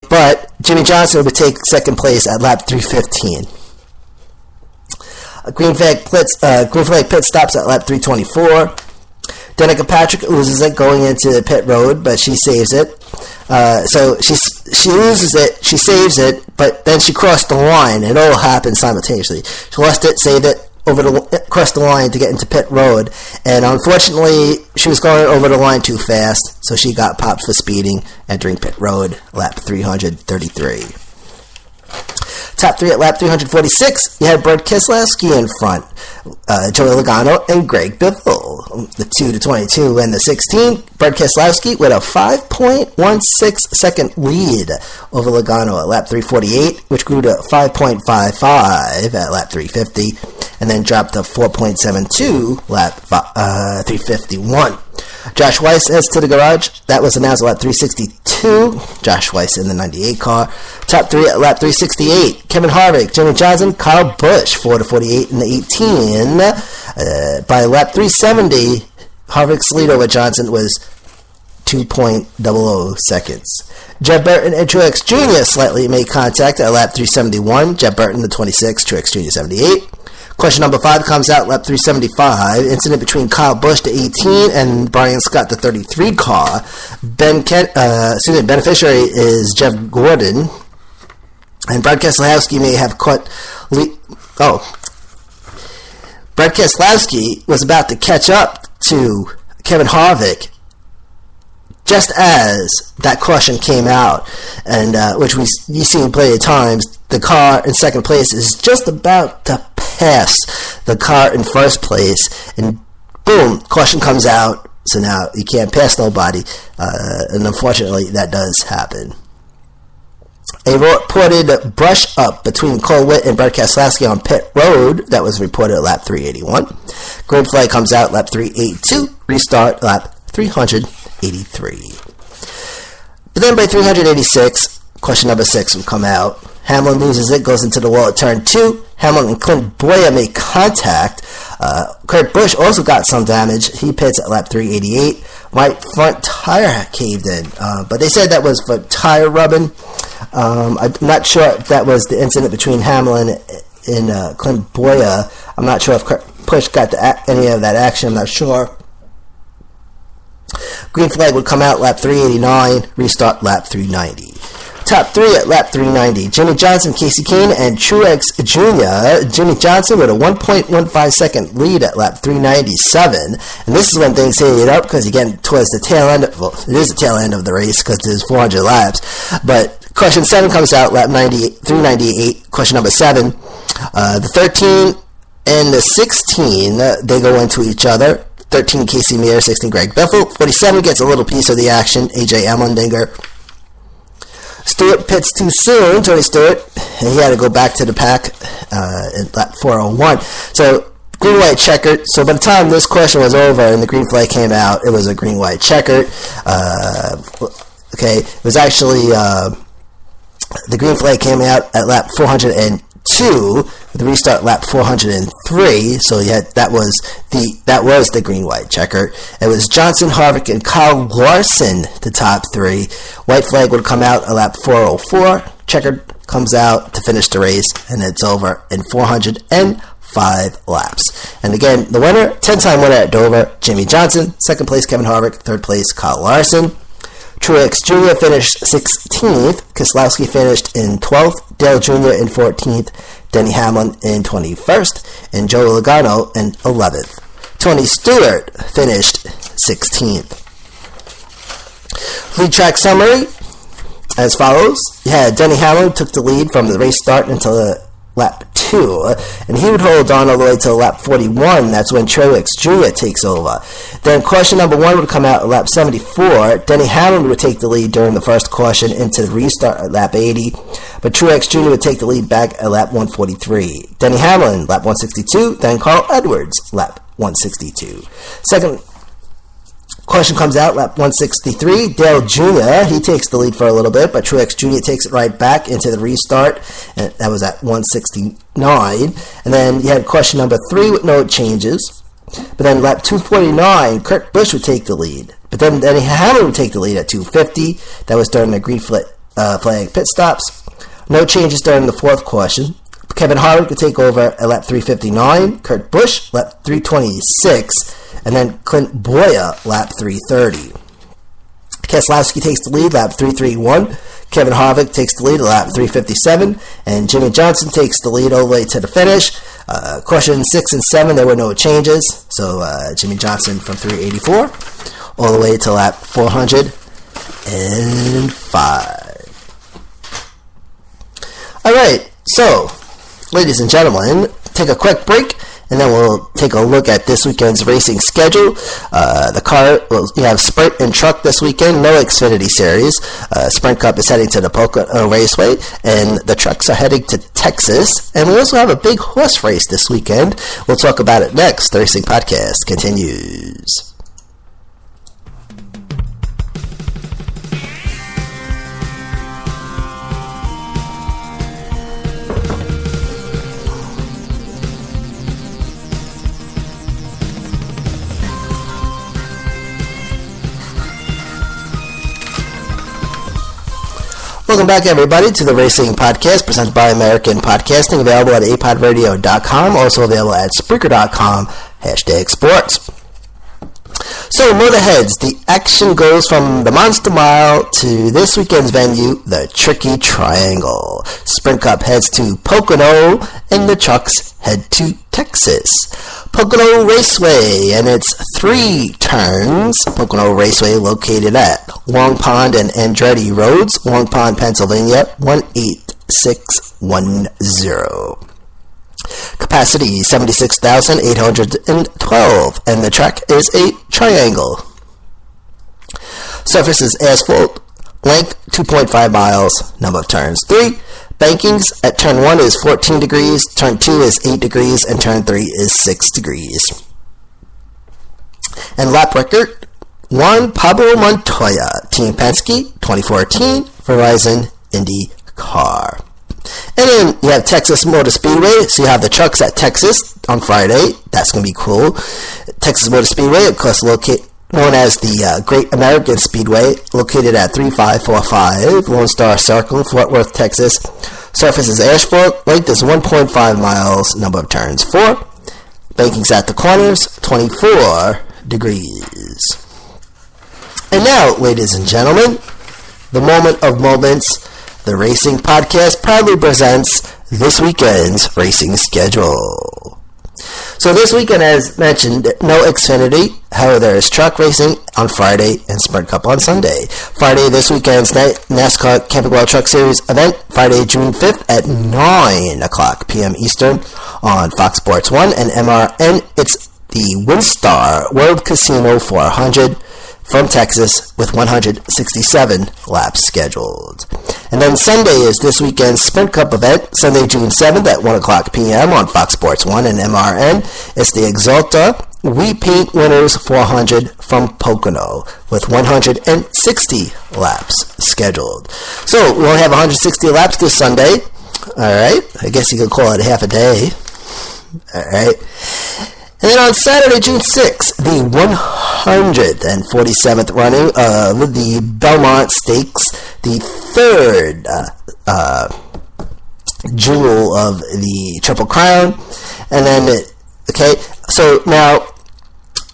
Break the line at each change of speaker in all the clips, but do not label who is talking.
but Jimmy Johnson would take second place at lap 3:15. Green flag pit stops at lap 3:24. Danica Patrick loses it going into pit road, but she saves it. So she loses it, she saves it, but then she crossed the line. It all happened simultaneously. She lost it, saved it, across the line to get into pit road, and unfortunately she was going over the line too fast, so she got popped for speeding entering pit road, lap 333. Top three at lap 346, you had Brad Keselowski in front, Joey Logano and Greg Biffle. The 2-22 and the 16, Brad Keselowski with a 5.16 second lead over Logano at lap 348, which grew to 5.55 at lap 350, and then dropped to 4.72 lap 351. Josh Weiss heads to the garage. That was announced at lap 362. Josh Weiss in the 98 car. Top three at lap 368. Kevin Harvick, Jimmy Johnson, Kyle Busch, 4-48 in the 18. By lap 370, Harvick's lead over Johnson was 2.00 seconds. Jeb Burton and Truex Jr. slightly made contact at lap 371. Jeb Burton, the 26, Truex Jr. 78. Question number 5 comes out lap 375. Incident between Kyle Busch, the 18, and Brian Scott, the 33 car. Beneficiary is Jeff Gordon. And Brad Keselowski may have caught... Brad Keselowski was about to catch up to Kevin Harvick just as that caution came out, and which you've seen plenty of times. The car in second place is just about to pass the car in first place, and boom, caution comes out, so now you can't pass nobody, and unfortunately that does happen. A reported brush up between Cole Witt and Brad Keselowski on pit road, that was reported at lap 381. Green flag comes out lap 382, restart lap 383. But then by 386, question number 6 will come out. Hamlin loses it, goes into the wall at turn 2. Hamlin and Clint Boyer make contact. Kurt Busch also got some damage. He pits at lap 388. Right front tire caved in. But they said that was for tire rubbing. I'm not sure if that was the incident between Hamlin and Clint Boyer. I'm not sure if Kurt Busch got any of that action. I'm not sure. Green flag would come out lap 389. Restart lap 390. Top 3 at lap 390. Jimmy Johnson, Kasey Kahne, and Truex Jr. Jimmy Johnson with a 1.15 second lead at lap 397. And this is when things heated up because you're getting towards the tail end. Well, it is the tail end of the race because there's 400 laps. But question 7 comes out lap 398. Question number 7. The 13 and the 16, they go into each other. 13, Casey Mears, 16, Greg Biffle. 47 gets a little piece of the action, AJ Allmendinger. Stewart pits too soon, Tony Stewart, and he had to go back to the pack at lap 401. So, green-white checkered. So, by the time this question was over and the green flag came out, it was a green-white checkered. It was actually, the green flag came out at lap 402, with the restart lap 403. So, that was the green-white checker. It was Johnson, Harvick, and Kyle Larson, the top 3. White flag would come out at lap 404. Checkered comes out to finish the race, and it's over in 405 laps. And again, the winner, 10-time winner at Dover, Jimmy Johnson. Second place, Kevin Harvick. Third place, Kyle Larson. Truex Jr. finished 16th. Keselowski finished in 12th. Dale Jr. in 14th. Denny Hamlin in 21st. And Joey Logano in 11th. Tony Stewart finished 16th. Lead track summary as follows. Denny Hamlin took the lead from the race start until lap 2, and he would hold on all the way till lap 41. That's when Truex Jr. takes over. Then question number 1 would come out at lap 74. Denny Hamlin would take the lead during the first caution into the restart at lap 80, but Truex Jr. would take the lead back at lap 143. Denny Hamlin, lap 162, then Carl Edwards, lap 162. Second question comes out, lap 163. Dale Jr., he takes the lead for a little bit, but Truex Jr. takes it right back into the restart, and that was at 169. And then you had question number 3 with no changes. But then lap 249, Kurt Busch would take the lead. But then Denny Hamlin would take the lead at 250. That was during the green flag flag pit stops. No changes during the fourth caution. Kevin Harvick to take over at lap 359. Kurt Busch, lap 326. And then Clint Boyer, lap 330. Keselowski takes the lead, lap 331. Kevin Harvick takes the lead at lap 357. And Jimmy Johnson takes the lead all the way to the finish. Caution 6 and 7, there were no changes. So Jimmy Johnson from 384 all the way to lap 405. All right, so, ladies and gentlemen, take a quick break, and then we'll take a look at this weekend's racing schedule. The car, you have Sprint and Truck this weekend, no Xfinity Series. Sprint Cup is heading to the Pocono Raceway, and the Trucks are heading to Texas. And we also have a big horse race this weekend. We'll talk about it next. The Racing Podcast continues. Welcome back, everybody, to the Racing Podcast, presented by American Podcasting, available at apodradio.com, also available at Spreaker.com, #sports. So, Motorheads, the action goes from the Monster Mile to this weekend's venue, the Tricky Triangle. Sprint Cup heads to Pocono, and the Trucks head to Texas. Pocono Raceway and its 3 turns. Pocono Raceway located at Long Pond and Andretti Roads, Long Pond, Pennsylvania, 18610. Capacity 76,812, and the track is a triangle. Surface is asphalt, length 2.5 miles, number of turns 3. Bankings at turn 1 is 14 degrees, turn 2 is 8 degrees, and turn 3 is 6 degrees. And lap record, Juan Pablo Montoya, Team Penske, 2014, Verizon Indy Car. And then you have Texas Motor Speedway, so you have the Trucks at Texas on Friday. That's going to be cool. Texas Motor Speedway, of course, known as the Great American Speedway, located at 3545 Lone Star Circle, Fort Worth, Texas. Surface is asphalt, length is 1.5 miles, number of turns 4. Bankings at the corners, 24 degrees. And now, ladies and gentlemen, the moment of moments. The Racing Podcast proudly presents this weekend's racing schedule. So this weekend, as mentioned, no Xfinity. However, there is truck racing on Friday and Sprint Cup on Sunday. Friday, this weekend's NASCAR Camping World Truck Series event, Friday, June 5th at 9 o'clock p.m. Eastern on Fox Sports 1 and MRN. It's the WinStar World Casino 400 from Texas with 167 laps scheduled. And then Sunday is this weekend's Sprint Cup event, Sunday, June 7th at 1 o'clock p.m. on Fox Sports 1 and MRN. It's the Exalta We Paint Winners 400 from Pocono with 160 laps scheduled. So we only have 160 laps this Sunday. Alright, I guess you could call it half a day. Alright. And then on Saturday, June 6th, the 147th running with the Belmont Stakes, the third jewel of the Triple Crown. And then, okay, so now,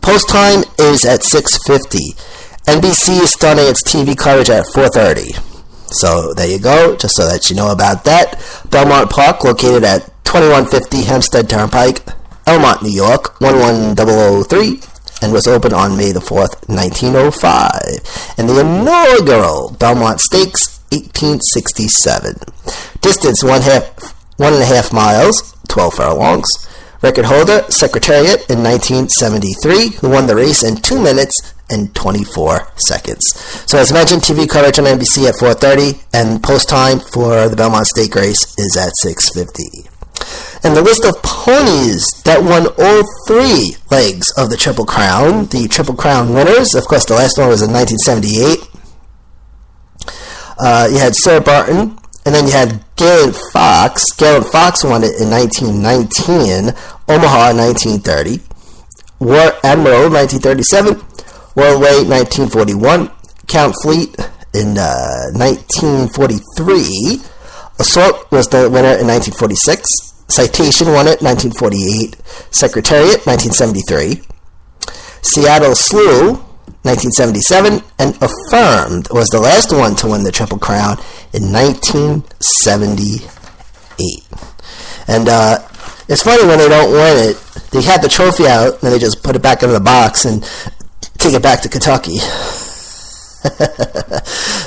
post time is at 6:50. NBC is starting its TV coverage at 4:30. So there you go, just so that you know about that. Belmont Park, located at 2150 Hempstead Turnpike, Elmont, New York, 11003, and was opened on May the 4th, 1905. And the inaugural Belmont Stakes, 1867. Distance, 1.5 miles, 12 furlongs. Record holder, Secretariat in 1973, who won the race in 2 minutes and 24 seconds. So as mentioned, TV coverage on NBC at 4:30, and post time for the Belmont Stake race is at 6:50. And the list of ponies that won all 3 legs of the Triple Crown, the Triple Crown winners, of course the last one was in 1978. You had Sir Barton, and then you had Galen Fox. Galen Fox won it in 1919, Omaha 1930, War Admiral 1937, Worldway 1941, Count Fleet in 1943. Assault was the winner in 1946. Citation won it 1948. Secretariat 1973. Seattle Slew 1977, and Affirmed was the last one to win the Triple Crown in 1978. And it's funny when they don't win it, they have the trophy out, and then they just put it back in the box and take it back to Kentucky.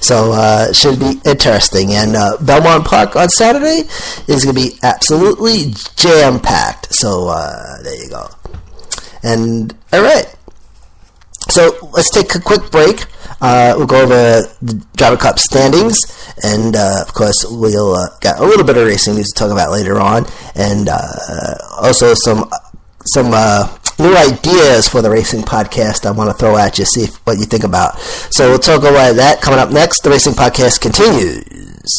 So should be interesting. And Belmont Park on Saturday is going to be absolutely jam-packed. So there you go. And all right. So let's take a quick break. We'll go over the Driver Cup standings, and of course we'll get a little bit of racing news to talk about later on, and also some new ideas for the racing podcast I want to throw at you, see what you think about. So we'll talk about that coming up next. The racing podcast continues.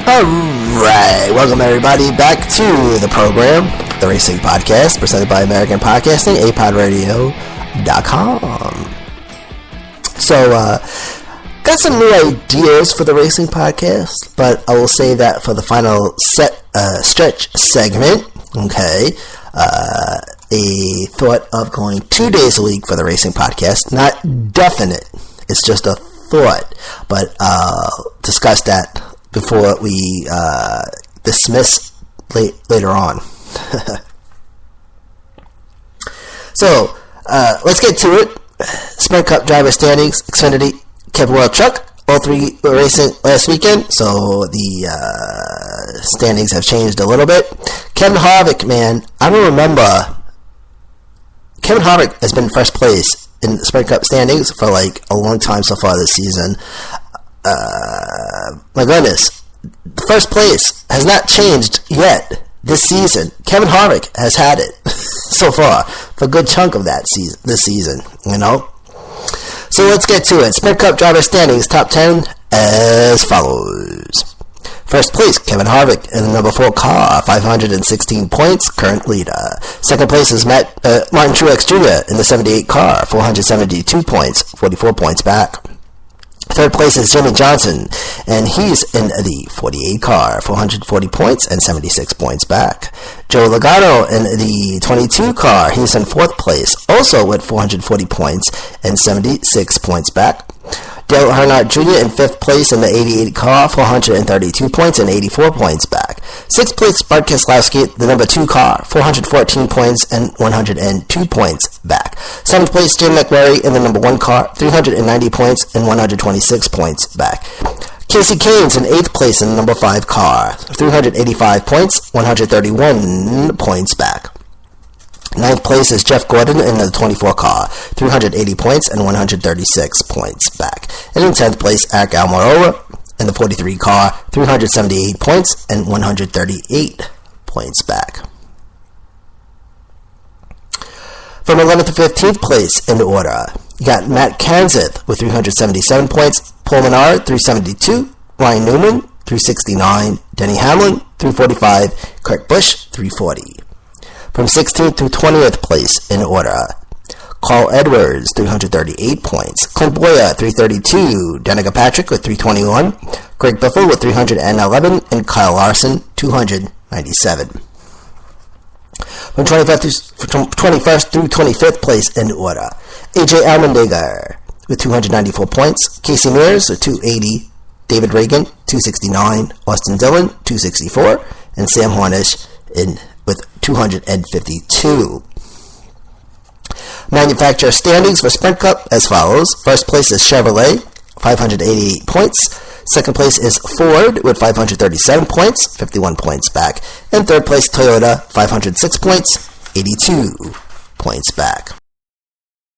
Alright, welcome everybody back to the program, the Racing Podcast, presented by American Podcasting, apodradio.com. So, got some new ideas for the Racing Podcast, but I will say that for the final stretch segment, okay, a thought of going 2 days a week for the Racing Podcast, not definite, it's just a thought, but I'll discuss that before we dismiss later on. So, let's get to it. Sprint Cup driver standings, Xfinity, Camping World Truck, all three were racing last weekend, so the standings have changed a little bit. Kevin Harvick, man, I don't remember. Kevin Harvick has been first place in the Sprint Cup standings for like a long time so far this season. My goodness, first place has not changed yet this season. Kevin Harvick has had it so far for a good chunk of that season, this season, you know. So let's get to it. Sprint Cup driver standings, top 10 as follows. First place, Kevin Harvick in the number 4 car, 516 points, current leader. Second place is Martin Truex Jr. in the 78 car, 472 points, 44 points back. Third place is Jimmy Johnson, and he's in the 48 car, 440 points and 76 points back. Joe Logano in the 22 car, he's in fourth place, also with 440 points and 76 points back. Dale Earnhardt Jr. in fifth place in the 88 car, 432 points and 84 points back. Sixth place, Bart Keselowski, the number 2 car, 414 points and 102 points back. Seventh place, Jim McMurray in the number 1 car, 390 points and 126 points back. Casey Kane's in 8th place in the number 5 car, 385 points, 131 points back. Ninth place is Jeff Gordon in the 24 car, 380 points and 136 points back. And in 10th place, Eric Almirola in the 43 car, 378 points and 138 points back. From 11th to 15th place in order, you got Matt Kenseth with 377 points, Paul Menard 372, Ryan Newman 369, Denny Hamlin 345, Kurt Busch 340. From 16th to 20th place in order, Carl Edwards, 338 points. Clint Bowyer, 332. Danica Patrick with 321. Greg Biffle with 311. And Kyle Larson, 297. From 21st through 25th place in order, AJ Allmendinger with 294 points. Casey Mears with 280. David Reagan, 269. Austin Dillon, 264. And Sam Hornish with 252. Manufacturer standings for Sprint Cup as follows. First place is Chevrolet, 588 points. Second place is Ford with 537 points, 51 points back. And third place, Toyota, 506 points, 82 points back.